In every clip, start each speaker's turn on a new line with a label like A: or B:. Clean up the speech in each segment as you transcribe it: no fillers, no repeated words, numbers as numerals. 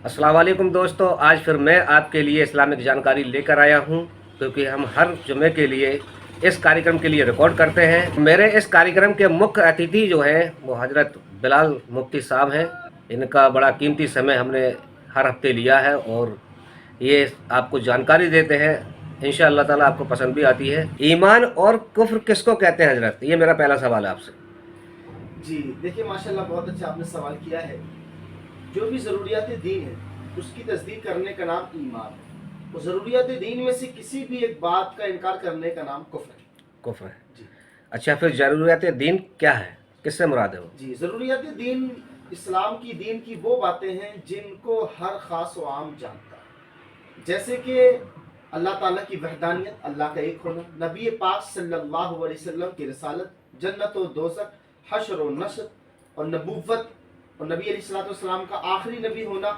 A: अस्सलाम वालेकुम दोस्तों, आज फिर मैं आपके लिए इस्लामिक जानकारी लेकर आया हूं, क्योंकि हम हर जुमे के लिए इस कार्यक्रम के लिए रिकॉर्ड करते हैं। मेरे इस कार्यक्रम के मुख्य अतिथि जो हैं वो हज़रत बिलाल मुफ्ती साहब हैं। इनका बड़ा कीमती समय हमने हर हफ्ते लिया है और ये आपको जानकारी देते हैं। इंशाअल्लाह ताला आपको पसंद भी आती है। ईमान और कुफ्र किसको कहते हैं हज़रत? ये मेरा पहला सवाल है आपसे।
B: जी देखिए, माशाल्लाह बहुत अच्छा आपने सवाल किया है। जो भी ज़रूरियात दीन है उसकी तस्दीक करने का नाम ईमान है, और ज़रूरियात दीन में से किसी भी एक बात का इनकार करने का नाम कुफ्र है।
A: कुफ्र है।
B: जी
A: अच्छा, फिर ज़रूरियात दीन क्या है, किससे मुराद है वो?
B: जी ज़रूरियात दीन इस्लाम की दीन की वो बातें हैं जिनको हर ख़ास व आम जानता है, जैसे कि अल्लाह ताला की वहदानियत, अल्लाह का एक होना, नबी पाक सल्लल्लाहु अलैहि वसल्लम की रिसालत, जन्नत और दोज़ख, हश्र और नस्र और नबूवत और नबी अलैहिस्सलाम का आखिरी नबी होना।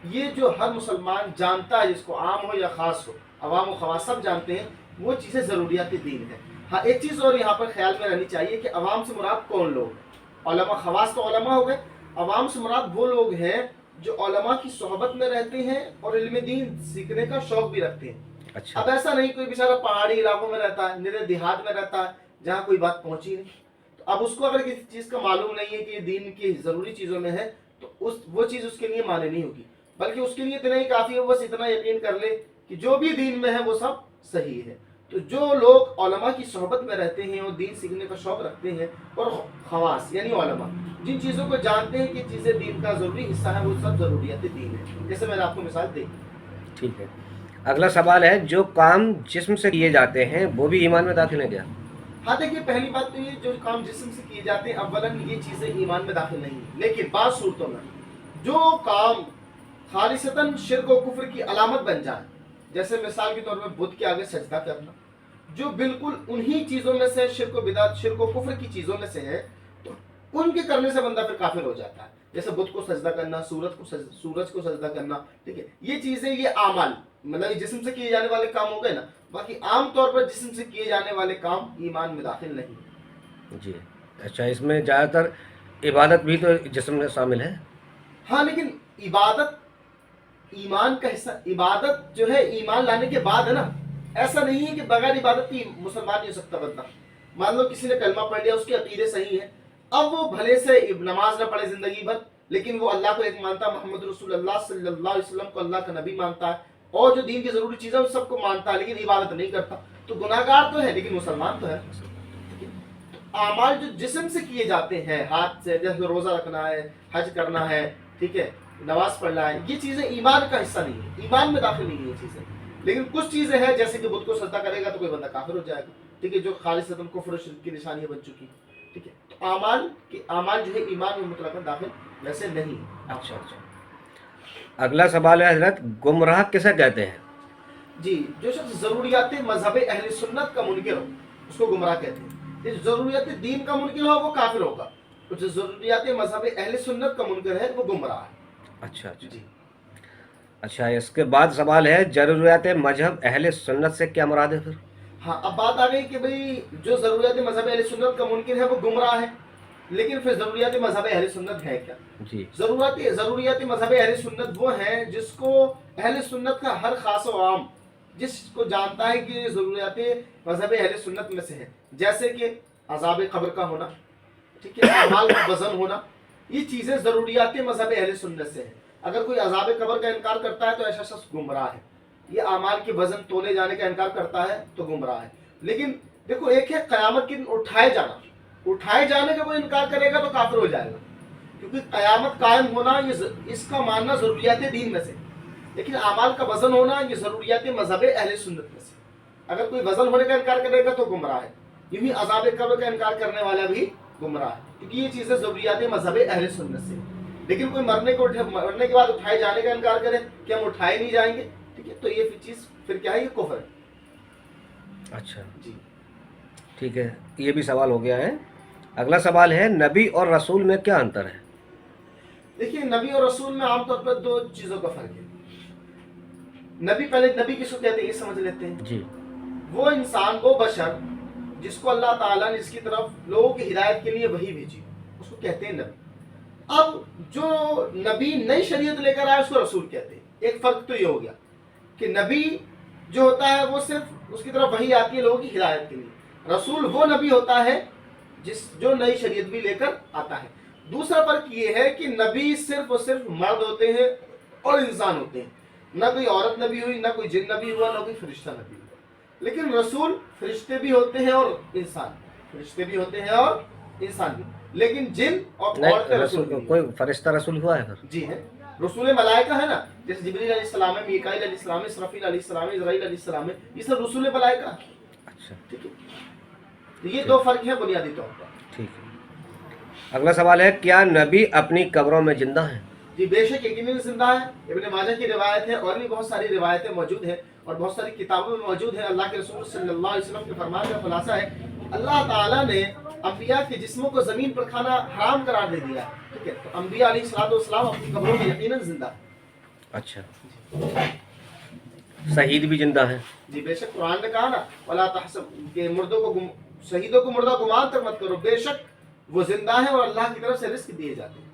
B: ये जो हर मुसलमान जानता है, जिसको आम हो या ख़ास हो, अवाम व ख़वास सब जानते हैं, वो चीज़ें ज़रूरियात दीन है। हाँ, एक चीज़ और यहाँ पर ख्याल में रहनी चाहिए कि अवाम से मुराद कौन लोग हैं। उलमा, ख़वास तो उलमा हो गए, अवाम से मुराद वो लोग हैं जो उलमा की सोहबत में रहते हैं और इल्म दीन सीखने का शौक़ भी रखते हैं।
A: अच्छा।
B: अब ऐसा नहीं कोई बेचारा पहाड़ी इलाकों में रहता है, निरे देहात में रहता है, जहाँ कोई बात पहुँची नहीं, तो अब उसको अगर किसी चीज़ का मालूम नहीं है कि ये दीन की ज़रूरी चीज़ों में है, तो वो चीज़ उसके लिए माने नहीं होगी। बल्कि उसके लिए इतना ही काफ़ी है, बस इतना यकीन कर ले कि जो भी दीन में है वो सब सही है। तो जो लोग उलमा की सोहबत में रहते हैं और दीन सीखने का शौक़ रखते हैं, और ख़वास यानी उलमा जिन चीज़ों को जानते हैं कि चीज़ें दीन का ज़रूरी हिस्सा है, वो सब ज़रूरियात दीन है। जैसे मैंने आपको मिसाल दी।
A: ठीक है। अगला सवाल है, जो काम जिस्म से किए जाते हैं वो भी ईमान में दाखिल है क्या?
B: हाँ देखिए, पहली बात तो ये, जो काम जिस्म से किए जाते हैं अव्वलन ये चीज़ें ईमान में दाखिल नहीं है, लेकिन बाद सूरतों में जो काम खालिसतन शिर्क और कुफ्र की अलामत बन जाए, जैसे मिसाल के तौर पर बुत के आगे सजदा करना, जो बिल्कुल उन्हीं चीज़ों में से शिर्क और बिदात, शिर्क और कुफ्र की चीज़ों में से है, तो उनके करने से बंदा फिर काफिर हो जाता है। जैसे बुत को सजदा करना, सूरज को सजदा करना, ठीक है, ये चीज़ें, ये आमाल मतलब जिस्म से किए जाने वाले काम हो गए ना। बाकी आम तौर पर जिस्म से किए जाने वाले काम ईमान में दाखिल नहीं।
A: जी। अच्छा, इसमें ज़्यादातर इबादत भी तो जिस्म में शामिल है।
B: हाँ, लेकिन इबादत ईमान का हिस्सा, इबादत जो है ईमान लाने के बाद है ना। ऐसा नहीं है कि बगैर इबादत की मुसलमान नहीं हो सकता बंदा। मान लो किसी ने कलमा पढ़ लिया, उसके अकीदे सही है, अब वो भले से नमाज ना पढ़े जिंदगी भर, लेकिन वो अल्लाह को एक मानता है, मोहम्मद रसूलुल्लाह सल्लल्लाहु अलैहि वसल्लम को अल्लाह का नबी मानता है, और जो दीन की जरूरी चीज़ है उस सबको मानता है, लेकिन इबादत नहीं करता, तो गुनाहगार तो है लेकिन मुसलमान तो है। आमाल जो जिस्म से किए जाते हैं, हाथ से, जैसे रोज़ा रखना है, हज करना है, ठीक है, नमाज पढ़ना है, ये चीज़ें ईमान का हिस्सा नहीं है, ईमान में दाखिल नहीं है ये चीज़ें। लेकिन कुछ चीज़ें हैं, जैसे कि बुत को सजदा करेगा तो कोई बंदा काफिर हो जाएगा, ठीक है, जो खालिसतन कुफ्र शिर्क की निशानी बन चुकी है, ठीक है। तो आमाल जो है ईमान में मुतलकन दाखिल वैसे नहीं है।
A: अच्छा अच्छा। अगला सवाल है हजरत, गुमराह किसे कहते हैं?
B: जी, जो शख्स ज़रूरियात मज़हब अहले सुन्नत का मुनकिर हो उसको गुमराह कहते हैं। ये ज़रूरियात दीन का मुनकिर हो वो काफिर होगा, तो जो ज़रूरियात मज़हब अहले सुन्नत का मुनकिर है वो गुमराह है।
A: अच्छा अच्छा
B: जी।
A: अच्छा, इसके बाद सवाल है, ज़रूरियात मजहब अहले सुन्नत से क्या मुराद है फिर?
B: हाँ, अब बात आ गई कि भाई जो ज़रूरियात मज़हब अहले सुन्नत का मुनकिर है वो गुमराह है, लेकिन फिर ज़रूरियात मज़हब अहले सुन्नत है क्या?
A: जी।
B: ज़रूरियात मज़हब अहले सुन्नत वो हैं जिसको अहले सुन्नत का हर खास व आम जिसको जानता है कि ज़रूरियात मज़हब अहले सुन्नत में से है, जैसे कि अज़ाब क़ब्र का होना, ठीक है, अमाल का वज़न होना, ये चीज़ें ज़रूरियात मज़हब अहले सुन्नत से है। अगर कोई अज़ाब क़ब्र का इनकार करता है तो ऐसा शख्स गुमराह है। ये अमाल के वज़न तोले जाने का इनकार करता है तो गुमराह है। लेकिन देखो, एक है क़यामत के दिन उठाए जाने का कोई इनकार करेगा तो काफिर हो जाएगा, क्योंकि क़यामत कायम होना ये इसका मानना ज़रूरियात दीन में से, लेकिन अमाल का वज़न होना ये ज़रूरियात मज़हब अहले सुन्नत में से। अगर कोई वज़न होने का इनकार करेगा तो गुमराह है, यूँ ही अज़ाब क़ब्र का इनकार करने वाला भी गुमराह है, क्योंकि ये चीज़ें ज़रूरियात मज़हब अहले सुन्नत से। लेकिन कोई मरने के बाद उठाए जाने का इनकार करे कि हम उठाए नहीं जाएंगे, ठीक है, तो ये चीज़ फिर क्या है, ये कुफ्र है।
A: अच्छा
B: जी
A: ठीक है, ये भी सवाल हो गया है। अगला सवाल है, नबी और रसूल में क्या अंतर है?
B: देखिए, नबी और रसूल में आमतौर पर दो चीज़ों का फ़र्क है। नबी, पहले नबी किसको कहते हैं ये समझ लेते हैं।
A: जी।
B: वो इंसान, वो बशर जिसको अल्लाह ताला ने इसकी तरफ लोगों की हिदायत के लिए वही भेजी, उसको कहते हैं नबी। اب جو نبی نئی شریعت لے کر آیا اس کو رسول کہتے ہیں. ایک فرق تو یہ ہو گیا کہ نبی جو ہوتا ہے وہ صرف اس کی طرف وحی آتی ہے لوگوں کی ہدایت کے لیے. رسول وہ نبی ہوتا ہے جو نئی شریعت بھی لے کر آتا ہے. دوسرا فرق یہ ہے کہ نبی صرف اور صرف مرد ہوتے ہیں اور انسان ہوتے ہیں. نہ کوئی عورت نبی ہوئی، نہ کوئی جن نبی ہوا، نہ کوئی فرشتہ نبی ہوا. لیکن رسول فرشتے بھی ہوتے ہیں اور انسان، فرشتے بھی ہوتے ہیں اور انسان بھی. لیکن جن اور عورتیں رسول
A: رسول
B: نہیں.
A: کوئی فرشتہ رسول ہوا ہے پھر؟
B: جی ہے، رسول ملائکہ ہے نا، جیسے جبریل علیہ السلام ہے، میکائیل علیہ السلام ہے، اسرافیل علیہ السلام ہے، اسرائیل علیہ السلام ہے، یہ سب رسول ملائکہ ہیں.
A: اچھا
B: ٹھیک ہے، تو یہ دو فرق ہیں بنیادی طور پر.
A: ٹھیک ہے. اگلا سوال ہے کیا نبی اپنی قبروں میں زندہ ہیں؟
B: جی بے شک یقیناً زندہ ہے. ابن ماجہ کی روایت ہے، اور بھی بہت ساری روایتیں موجود ہیں اور بہت ساری کتابوں میں موجود ہیں. اللہ کے رسول صلی اللہ علیہ وسلم کے فرمان کا خلاصہ ہے اللہ تعالیٰ نے انبیاء کے جسموں کو زمین پر کھانا حرام قرار دے دیا. ٹھیک ہے، تو انبیاء علیہ الصلوۃ والسلام اپنی قبروں میں یقیناً زندہ ہیں.
A: اچھا، شہید بھی زندہ ہیں؟
B: جی بے شک قرآن نے کہا نا ولا تحسب کہ شہیدوں کو مردہ گمان تک مت کرو، بے شک وہ زندہ ہیں اور اللہ کی طرف سے رزق دیے جاتے ہیں.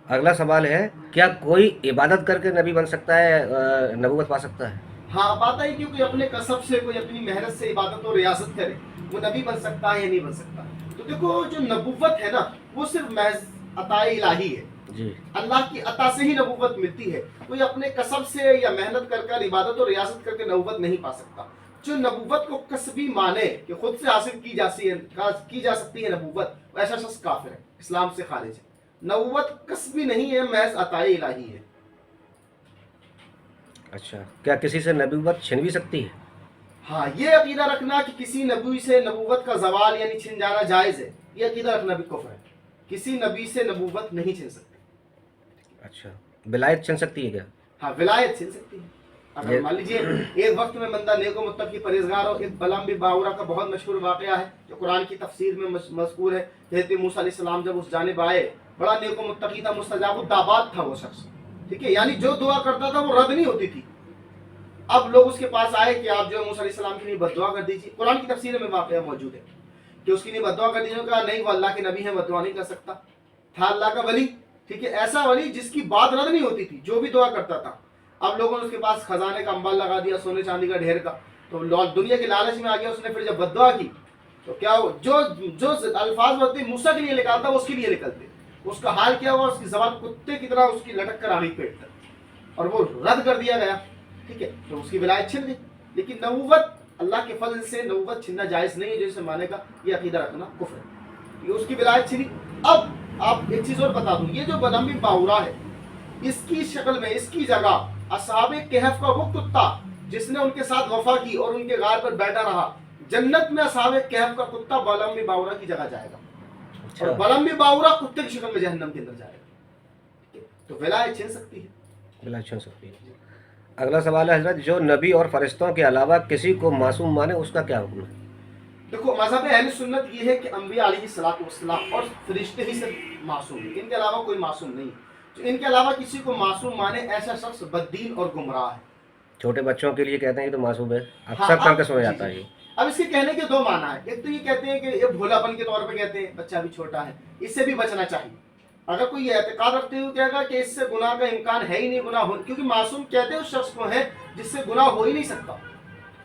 A: اگلا سوال ہے کیا کوئی عبادت کر کے نبی بن سکتا ہے، نبوت پا سکتا ہے؟
B: ہاں پاتا ہے، کیونکہ اپنے کسب سے کوئی اپنی محنت سے عبادت اور ریاضت کرے وہ نبی بن سکتا ہے یا نہیں بن سکتا. تو دیکھو جو نبوت ہے نا وہ صرف محض عطا الہی ہے.
A: جی
B: اللہ کی عطا سے ہی نبوت ملتی ہے. کوئی اپنے کسب سے یا محنت کر کر عبادت اور ریاضت کر کے نبوت نہیں پا سکتا. جو نبوت کو کسبی مانے کہ خود سے حاصل کی جا سکتی ہے نبوت، ایسا شخص کافر ہے، اسلام سے خارج ہے. نبوت کسبی نہیں ہے، محض عطا الہی ہے.
A: اچھا، کیا کسی سے نبوت چھن بھی سکتی ہے؟
B: ہاں یہ عقیدہ رکھنا کہ کسی نبی سے نبوت کا زوال یعنی چھن جانا جائز ہے، یہ عقیدہ رکھنا بھی کفر ہے. کسی نبی سے نبوت نہیں چھن سکتی.
A: اچھا، ولایت چھن سکتی ہے کیا؟
B: ہاں ولایت چھن سکتی ہے. اگر مان لیجیے ایک وقت میں بندہ نیک و متقی پرہیزگار ہو. ایک بلعام بن باورہ کا بہت مشہور واقعہ ہے جو قرآن کی تفسیر میں مذکور ہے. حضرت موسیٰ علیہ السلام جب اس جانب آئے، بڑا نیک و متقی تھا، مستجاب الدعوات تھا وہ شخص. ٹھیک ہے، یعنی جو دعا کرتا تھا وہ رد نہیں ہوتی تھی. اب لوگ اس کے پاس آئے کہ آپ جو موسیٰ علیہ السلام کے لیے بد دعا کر دیجیے. قرآن کی تفسیر میں واقعہ موجود ہے کہ اس کے لیے بد دعا کر دیجیے. کہا نہیں، وہ اللہ کے نبی ہیں، بد دعا نہیں کر سکتا. تھا اللہ کا ولی، ٹھیک ہے، ایسا ولی جس کی بات رد نہیں ہوتی تھی، جو بھی دعا کرتا تھا. اب لوگوں نے اس کے پاس خزانے کا انبار لگا دیا، سونے چاندی کا ڈھیر کا. تو دنیا کے لالچ میں آ گیا. اس نے پھر جب بد دعا کی تو کیا جو الفاظ ہوتے موسیٰ کے لیے نکالتا وہ اس کے لیے نکلتے. اس کا حال کیا ہوا، اس کی زبان کتے کی طرح اس کی لٹک کر آ گئی پیٹ تک اور وہ رد کر دیا گیا. ٹھیک ہے، تو اس کی ولایت چھن گئی. لیکن نبوت اللہ کے فضل سے نبوت چھننا جائز نہیں ہے. جیسے مانے کا یہ عقیدہ رکھنا کفر ہے کہ اس کی ولایت چھنی. اب آپ ایک چیز اور بتا دوں، یہ جو بلعام بن باورہ ہے اس کی شکل میں، اس کی جگہ اصحاب کہف کا وہ کتا جس نے ان کے ساتھ وفا کی اور ان کے غار پر بیٹھا رہا، جنت میں اصحاب کہف کا کتا بلعام بن باورہ کی جگہ جائے گا اور بلعام بن باورہ کتے کی شکل میں جہنم کے اندر جائے گا. تو ولایت چھن سکتی ہے،
A: ولایت چھن سکتی ہے. اگلا سوال ہے حضرت جو نبی اور فرشتوں کے علاوہ کسی کو معصوم مانے اس کا کیا حکم ہے؟
B: دیکھو مذہب اہل سنت یہ ہے کہ انبیاء علیہ الصلوۃ والسلام اور فرشتے ہی صرف معصوم ہیں، ان کے علاوہ کوئی معصوم نہیں. جو ان کے علاوہ کسی کو معصوم مانے ایسا شخص بددین اور گمراہ ہے.
A: چھوٹے بچوں کے لیے کہتے ہیں یہ تو معصوم ہے، اکثر کر کے سنا جاتا ہے یہ.
B: اب اس کے کہنے کے دو معنی ہیں. ایک تو یہ کہتے ہیں کہ یہ بھولاپن کے طور پہ کہتے ہیں، بچہ بھی چھوٹا ہے، اس سے بھی بچنا چاہیے. اگر کوئی یہ اعتقاد رکھتے ہوئے کہے گا کہ اس سے گناہ کا امکان ہے ہی نہیں، گناہ ہو، کیونکہ معصوم کہتے ہیں اس شخص کو ہے جس سے گناہ ہو ہی نہیں سکتا.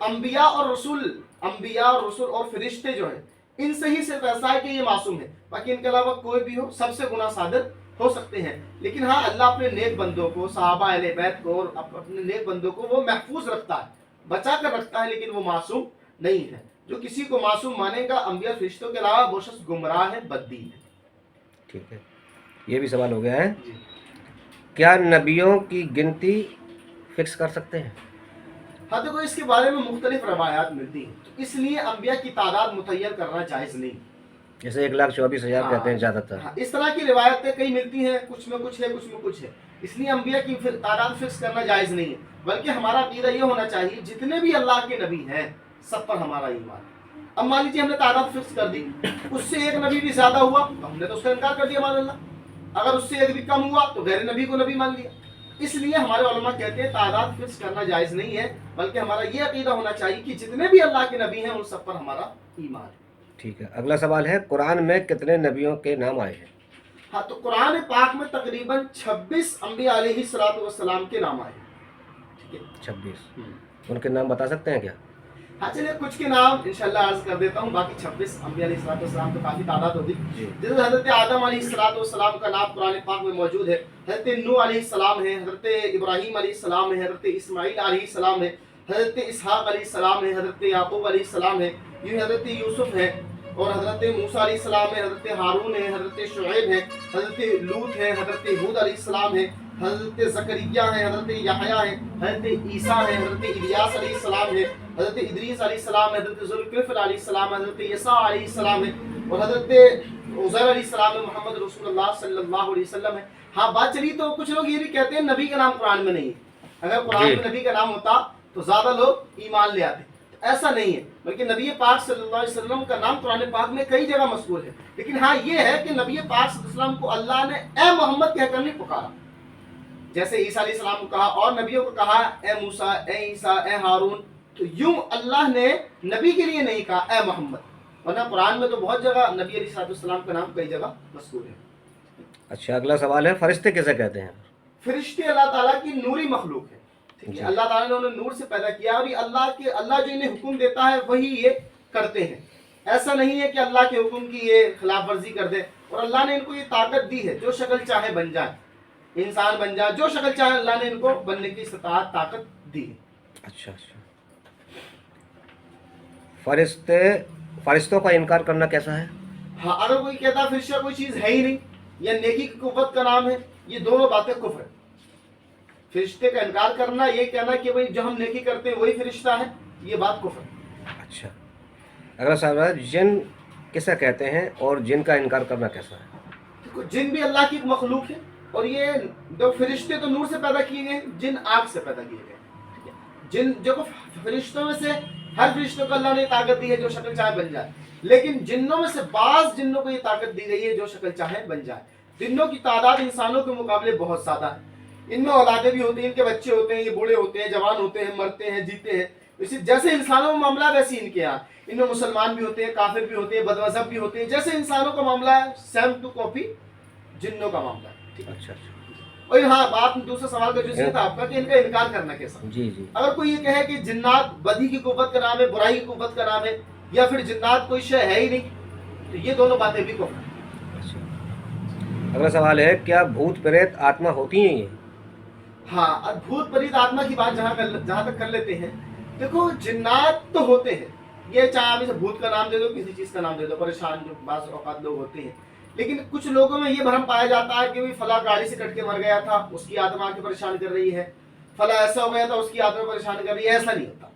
B: انبیاء اور رسول اور فرشتے جو ہیں ان سے ہی صرف ایسا ہے کہ یہ معصوم ہے، باقی ان کے علاوہ کوئی بھی ہو سب سے گناہ صادر ہو سکتے ہیں. لیکن ہاں اللہ اپنے نیک بندوں کو، صحابہ اہل بیت کو اور اپنے نیک بندوں کو وہ محفوظ رکھتا ہے، بچا کر رکھتا ہے، لیکن وہ معصوم نہیں ہے. جو کسی کو معصوم مانے گا انبیاء فرشتوں کے علاوہ وہ شخص گمراہ ہے، بددین ہے.
A: ٹھیک ہے، یہ بھی سوال ہو گیا ہے. کیا نبیوں کی گنتی فکس کر سکتے ہیں؟
B: ہاں دیکھو اس کے بارے میں مختلف روایات ملتی ہیں، تو اس لیے انبیاء کی تعداد متعین کرنا جائز نہیں.
A: جیسے 1,24,000 کہتے ہیں زیادہ تر.
B: اس طرح کی روایتیں کئی ملتی ہیں، کچھ میں کچھ ہے، کچھ میں کچھ ہے. اس لیے انبیاء کی تعداد فکس کرنا جائز نہیں ہے، بلکہ ہمارا عقیدہ یہ ہونا چاہیے جتنے بھی اللہ کے نبی ہیں سب پر ہمارا ایمان ہے. اب مان لیجیے ہم نے تعداد فکس کر دی، اس سے ایک نبی بھی زیادہ ہوا تو ہم نے تو اس کا انکار کر دیا مان اللہ. اگر اس سے ایک بھی کم ہوا تو غیر نبی کو نبی مان لیا. اس لیے ہمارے علماء کہتے ہیں تعداد فکس کرنا جائز نہیں ہے، بلکہ ہمارا یہ عقیدہ ہونا چاہیے کہ جتنے بھی اللہ کے نبی ہیں ان سب پر ہمارا ایمان ہے.
A: ٹھیک ہے، اگلا سوال ہے قرآن میں کتنے نبیوں کے نام آئے ہیں؟
B: हाँ, तो कुरान पाक में तकरीबन 26 अंबिया अलैहिस्सलाम के नाम आए। ठीक है।
A: 26 उनके नाम बता सकते हैं क्या?
B: हाँ, चलिए कुछ के नाम इंशाल्लाह अर्ज कर देता हूँ, बाकी 26 अंबिया अलैहिस्सलाम तो काफी तादाद होगी।
A: जी।
B: जैसे हजरत आदम अलैहिस्सलाम का नाम कुरान पाक में मौजूद है, हजरत नूह अलैहिस्सलाम है, हजरत इब्राहीम अलैहिस्सलाम है, हजरत इस्माइल अलैहिस्सलाम है, हजरत इसहाक अलैहिस्सलाम है, हजरत याकूब अलैहिस्सलाम है, यूं हजरत यूसुफ है, और हजरत मूसा अलैहिस्सलाम है, हजरत हारून है, हजरत शुएब है, हजरत लूत है, हजरत हूद अलैहिस्सलाम है, हजरत जकरिया है, हजरत यहया है, हजरत ईसा है, हजरत इलियास अलैहिस्सलाम है, हजरत इदरीस अलैहिस्सलाम है, हजरत जुल्किफ्ल अलैहिस्सलाम है, हजरत यसा अलैहिस्सलाम है, और हजरत उज़ैर अलैहिस्सलाम है, मोहम्मद रसूलुल्लाह सल्लल्लाहु अलैहि वसल्लम है। हाँ, बात चली तो कुछ लोग ये भी कहते हैं नबी का नाम कुरान में नहीं है। अगर कुरान
A: जी।
B: में नबी का नाम होता तो ज्यादा लोग ईमान ले आते। ऐसा नहीं है, बल्कि नबी पाक सल्लल्लाहु अलैहि वसल्लम का नाम कुरान पाक में कई जगह मज़कूर है। लेकिन हाँ, ये है कि नबी पाक सल्लल्लाहु अलैहि वसल्लम को अल्लाह ने ए मोहम्मद कहकर नहीं पुकारा, जैसे ईसा अलैहि सलाम को कहा और नबियों को कहा ए मूसा, ए ईसा, ए हारून। तो यूं अल्लाह ने नबी के लिए नहीं कहा ए मोहम्मद, वरना कुरान में तो बहुत जगह नबी अलैहिस्सलाम का नाम कई जगह मज़कूर है।
A: अच्छा, अगला सवाल है, फरिश्ते किसे कहते हैं?
B: फरिश्ते अल्लाह ताला की नूरी मखलूक है। ठीक
A: जी।
B: है, अल्लाह ताला ने उन्हें नूर से पैदा किया और ये अल्लाह जो इन्हें हुक्म देता है वही ये करते हैं। ऐसा नहीं है कि अल्लाह के हुक्म की ये खिलाफ वर्जी कर दे। और अल्लाह ने इनको ये ताकत दी है, जो शक्ल चाहे बन जाए, इंसान बन जाए, जो शक्ल चाहे अल्लाह ने इनको बनने की इस्तिताअत ताकत दी है।
A: अच्छा अच्छा, फरिश्तों का इनकार करना कैसा है?
B: हाँ, अगर कोई कहता है फरिश्ता कोई चीज है ही नहीं या नेकी की कुव्वत का नाम है, ये दोनों बातें कुफ्र है। फरिश्ते का इनकार करना, ये कहना कि भाई जो हम नेकी करते हैं वही फरिश्ता है, ये बात कुफ्र है।
A: अच्छा, अगला सवाल है, जिन किसे कहते हैं और जिन का इनकार करना कैसा है?
B: देखो, जिन भी अल्लाह की एक मखलूक है और ये जो फरिश्ते तो नूर से पैदा किए गए, जिन आग से पैदा किए गए। ठीक है, जिन जो फरिश्तों में से हर फरिश्तों को अल्लाह ने ताकत दी है जो शक्ल चाहे बन जाए, लेकिन जिन्नों में से बाज जिन्नों को ये ताकत दी गई है जो शक्ल चाहे बन जाए। जिन्नों की तादाद इंसानों के मुकाबले बहुत ज्यादा है, इनमें औलादे भी होती हैं, इनके बच्चे होते हैं, ये बूढ़े होते हैं, जवान होते हैं, मरते हैं, जीते हैं। इसी जैसे इंसानों में मामला वैसे इनके यहाँ, इनमें मुसलमान भी होते हैं, काफिर भी होते हैं, बदमज़हब भी होते हैं। जैसे इंसानों का मामला है, सेम टू कॉपी जिन्नों का मामला है। ठीक है।
A: अच्छा अच्छा,
B: और हाँ, बात दूसरा सवाल का जो था आपका कि इनका इनकार करना कैसा।
A: जी जी।
B: अगर कोई ये कहे कि जिन्नात बदी की कुव्वत का नाम है, बुराई की कुव्वत का नाम है, या फिर जिन्नात कोई शय है ही नहीं, तो ये दोनों बातें भी कुफ्र है।
A: अच्छा, अगला सवाल है, क्या भूत प्रेत आत्मा होती हैं ये?
B: हाँ, अद्भुत प्रेत आत्मा की बात जहाँ तक कर लेते हैं। देखो, जिन्नात तो होते हैं, ये चाहे आप इसे भूत का नाम दे दो, किसी चीज का नाम दे दो, परेशान जो बाज़ औक़ात लोग होते हैं। लेकिन कुछ लोगों में ये भ्रम पाया जाता है कि भाई फला गाड़ी से कट के मर गया था, उसकी आत्मा आके परेशान कर रही है, फला ऐसा हो गया था, उसकी आत्मा परेशान कर रही है। ऐसा नहीं होता,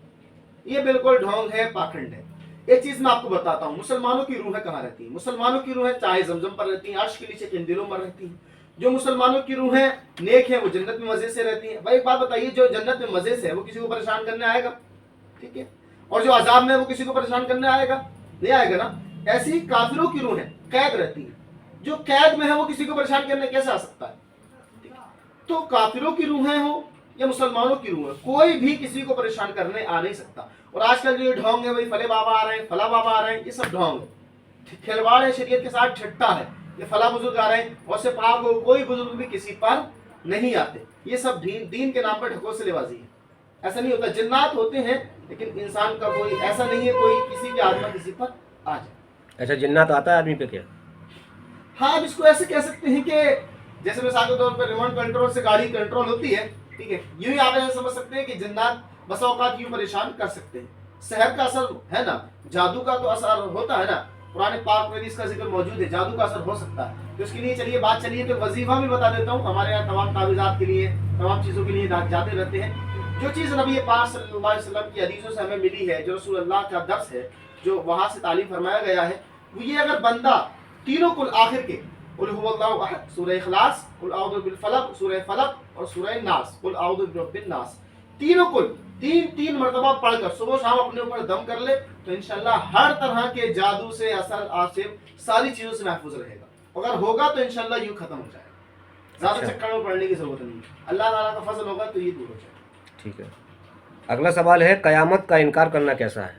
B: ये बिल्कुल ढोंग है, पाखंड है। एक चीज मैं आपको बताता हूँ, मुसलमानों की रूहें कहाँ रहती हैं? मुसलमानों की रूहें चाहे जमजम पर रहती हैं, अर्श के नीचे किन दिलों में रहती हैं। जो मुसलमानों की रूहें नेक है वो जन्नत में मजे से रहती है। भाई एक बात बताइए, जो जन्नत में मजे से है वो किसी को परेशान करने आएगा? ठीक है। और जो अजाब में है वो किसी को परेशान करने आएगा? नहीं आएगा ना। ऐसी ही काफिरों की रूहें कैद रहती है, जो कैद में है वो किसी को परेशान करने कैसे आ सकता है? ठीक है? तो काफिरों की रूहें हो या मुसलमानों की रूहें, कोई भी किसी को परेशान करने आ नहीं सकता। और आजकल जो ये ढोंग है, भाई फले बाबा आ रहे हैं, फला बाबा आ रहे हैं, ये सब ढोंग है, खिलवाड़ है, शरीयत के साथ ठट्टा है। ये फला बुजुर्ग आ रहे हैं और से पाक हो, कोई बुजुर्ग भी किसी पर नहीं आते। ये सब दीन के नाम पर ढकोसलेबाजी है। ऐसा नहीं होता। जिन्नात होते हैं लेकिन इंसान का कोई ऐसा नहीं है कोई किसी की आत्मा किसी पर आ जाए।
A: अच्छा, जिन्नात आता है आदमी पे क्या?
B: हाँ, अब इसको ऐसे कह सकते हैं कि जैसे मिसाल के तौर पर रिमोट कंट्रोल से गाड़ी कंट्रोल होती है, ठीक है, यूं ही आप ऐसे समझ सकते हैं कि जिन्नात बसा औकात यूं परेशान कर सकते हैं। शहर का असर है ना, जादू का तो असर होता है ना, पुराने पाक में इसका जिक्र मौजूद है, जादू का असर हो सकता है। तो इसके लिए चलिए बात चलिए तो वजीफा भी बता देता हूँ। हमारे यहाँ तमाम तावीज़ात के लिए, तमाम चीज़ों के लिए जाते रहते हैं। जो चीज़ नबी पाक सल्लल्लाहु अलैहि वसल्लम की हदीसों से हमें मिली है, जो रसूल अल्लाह का दर्स है, जो वहाँ से तालीम फरमाया गया है, वो ये अगर बंदा तीनों कुल आखिर के कुल हुवल्लाहु अहद, सूरह इखलास, कुल औज़ु बिल फलक, सूरह फलक और सूरह नास, कुल औज़ु बिरब्बिन नास, तीनों कुल तीन मरतबा पढ़कर सुबह शाम अपने ऊपर दम कर ले तो इंशाल्लाह हर तरह के जादू से, असर, आसिफ, सारी चीज़ों से महफूज रहेगा। अगर होगा तो इंशाल्लाह यूँ खत्म हो जाएगा। ज़्यादा चक्कर में पढ़ने की जरूरत नहीं, अल्लाह ताला का फजल होगा तो ये दूर हो जाएगा।
A: ठीक है। अगला सवाल है, कयामत का इनकार करना कैसा है?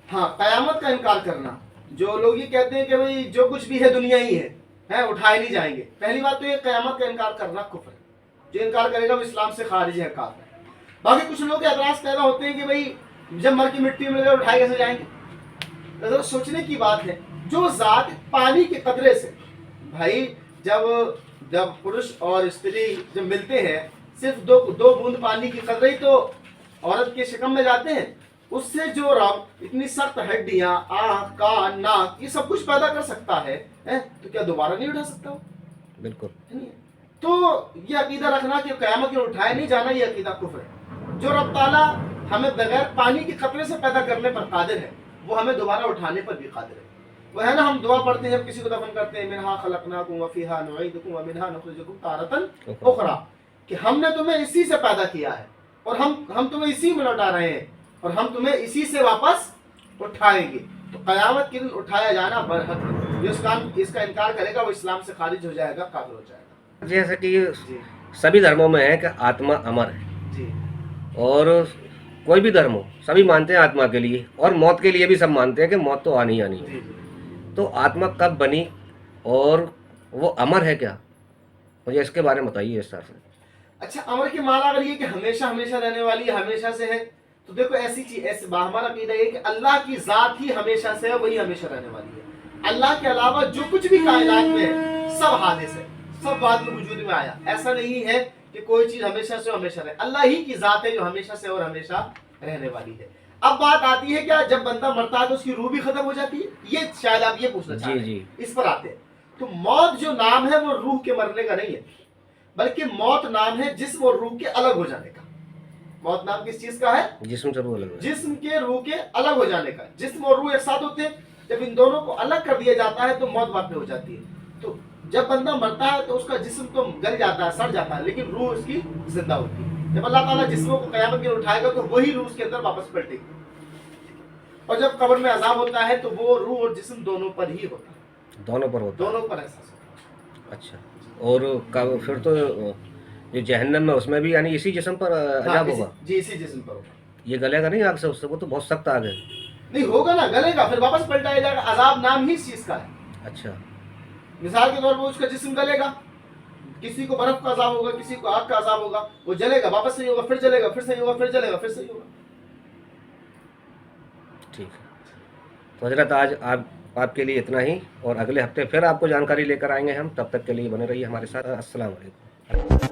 B: हाँ, कयामत का इनकार करना, जो लोग ये कहते हैं कि भाई जो कुछ भी है दुनिया ही है, ہیں اٹھائے نہیں جائیں گے. پہلی بات تو یہ قیامت کا انکار کرنا کفر ہے. جو انکار کرے گا وہ اسلام سے خارج ہے, کافر ہے. باقی کچھ لوگ اعتراض پیدا ہوتے ہیں کہ بھائی جب مر کی مٹی میں اٹھائے کیسے جائیں گے. ذرا سوچنے کی بات ہے, جو ذات پانی کے قطرے سے, بھائی جب پروش اور استری جب ملتے ہیں صرف دو بوند پانی کی قطرے ہی تو عورت کے شکم میں جاتے ہیں, اس سے جو رب اتنی سخت ہڈیاں, آنکھ, کان, ناک, یہ سب کچھ پیدا کر سکتا ہے تو کیا دوبارہ نہیں اٹھا سکتا ہو؟
A: بالکل.
B: تو یہ عقیدہ رکھنا کہ قیامت میں اٹھائے نہیں جانا, یہ عقیدہ کفر ہے. جو رب تعالیٰ ہمیں بغیر پانی کے قطرے سے پیدا کرنے پر قادر ہے, وہ ہمیں دوبارہ اٹھانے پر بھی قادر ہے. وہ ہے نا, ہم دعا پڑھتے ہیں جب کسی کو دفن کرتے ہیں, منہا خلقناکم وفیہا نعیدکم ومنہا نخرجکم تارۃ اخری, کہ ہم نے تمہیں اسی سے پیدا کیا ہے اور ہم تمہیں اسی میں لوٹا رہے ہیں اور ہم تمہیں اسی سے واپس اٹھائیں گے. تو قیامت کے دن اٹھایا جانا برحق ہے. جو اس کا انکار کرے گا وہ اسلام سے خارج ہو جائے گا, کافر ہو جائے گا.
A: جیسے کہ
B: جی
A: سبھی دھرموں میں ہے کہ آتما امر ہے,
B: جی
A: اور کوئی بھی دھرم ہو سبھی مانتے ہیں آتما کے لیے, اور موت کے لیے بھی سب مانتے ہیں کہ موت تو آنی ہی آنی ہے.
B: جی.
A: تو آتما کب بنی اور وہ امر ہے کیا, مجھے اس کے بارے میں بتائیے اس طرح سے.
B: اچھا, امر کے معنی اگر یہ کہ ہمیشہ ہمیشہ رہنے والی ہے, ہمیشہ سے ہے, تو دیکھو ایسی چیز, ایسے باہمانہ عقیدہ یہ کہ اللہ کی ذات ہی ہمیشہ سے ہے, وہی ہمیشہ رہنے والی ہے. اللہ کے علاوہ جو کچھ بھی کائنات میں ہے سب حادث ہے, سب بعد میں وجود میں آیا. ایسا نہیں ہے کہ کوئی چیز ہمیشہ سے ہمیشہ رہے. اللہ ہی کی ذات ہے جو ہمیشہ سے اور ہمیشہ رہنے والی ہے. اب بات آتی ہے کیا جب بندہ مرتا ہے تو اس کی روح بھی ختم ہو جاتی ہے, یہ شاید آپ یہ پوچھنا چاہ رہے ہیں.
A: جی.
B: اس پر آتے ہیں. تو موت جو نام ہے وہ روح کے مرنے کا نہیں ہے, بلکہ موت نام ہے جسم اور روح کے الگ ہو جانے کا. موت نام کس چیز کا ہے؟
A: جسم سے روح الگ ہے.
B: جسم کے روح کے الگ ہو جانے کا. جسم اور روح ایک ساتھ ہوتے ہیں, جب ان دونوں کو الگ کر دیا جاتا ہے تو موت واقع ہو جاتی ہے. تو جب بندہ مرتا ہے تو اس کا جسم تو گل جاتا ہے, سڑ جاتا ہے, لیکن روح اس کی زندہ ہوتی ہے. جب اللہ تعالیٰ جسموں کو قیامت کے اٹھائے گا تو وہی روح اس کے اندر واپس پلٹے گی. اور جب قبر میں عذاب ہوتا ہے تو وہ روح اور جسم دونوں پر ہی ہوتا ہے,
A: دونوں پر ہوتا ہے.
B: دونوں پر احساس ہوتا ہے.
A: اچھا, اور پھر تو جو جہنم میں اس میں بھی یعنی اسی جسم پر عذاب ہوگا.
B: جی, اسی جسم پر ہوگا.
A: یہ گلے گا نہیں آگ سے, اس سے وہ تو بہت سخت آگ ہے.
B: نہیں ہوگا نا, گلے گا, پھر واپس پلٹایا جائے گا. عذاب نام ہی اس چیز کا ہے.
A: اچھا,
B: مثال کے طور پر اس کا جسم گلے گا, کسی کو برف کا عذاب ہوگا, کسی کو آگ کا عذاب ہوگا, وہ جلے گا, واپس صحیح ہوگا, پھر جلے گا, پھر صحیح ہوگا, پھر جلے گا, پھر صحیح ہوگا.
A: ٹھیک ہے. تو حضرت آج آپ کے لیے اتنا ہی, اور اگلے ہفتے پھر آپ کو جانکاری لے کر آئیں گے ہم. تب تک کے لیے بنے رہیے ہمارے ساتھ. السلام علیکم.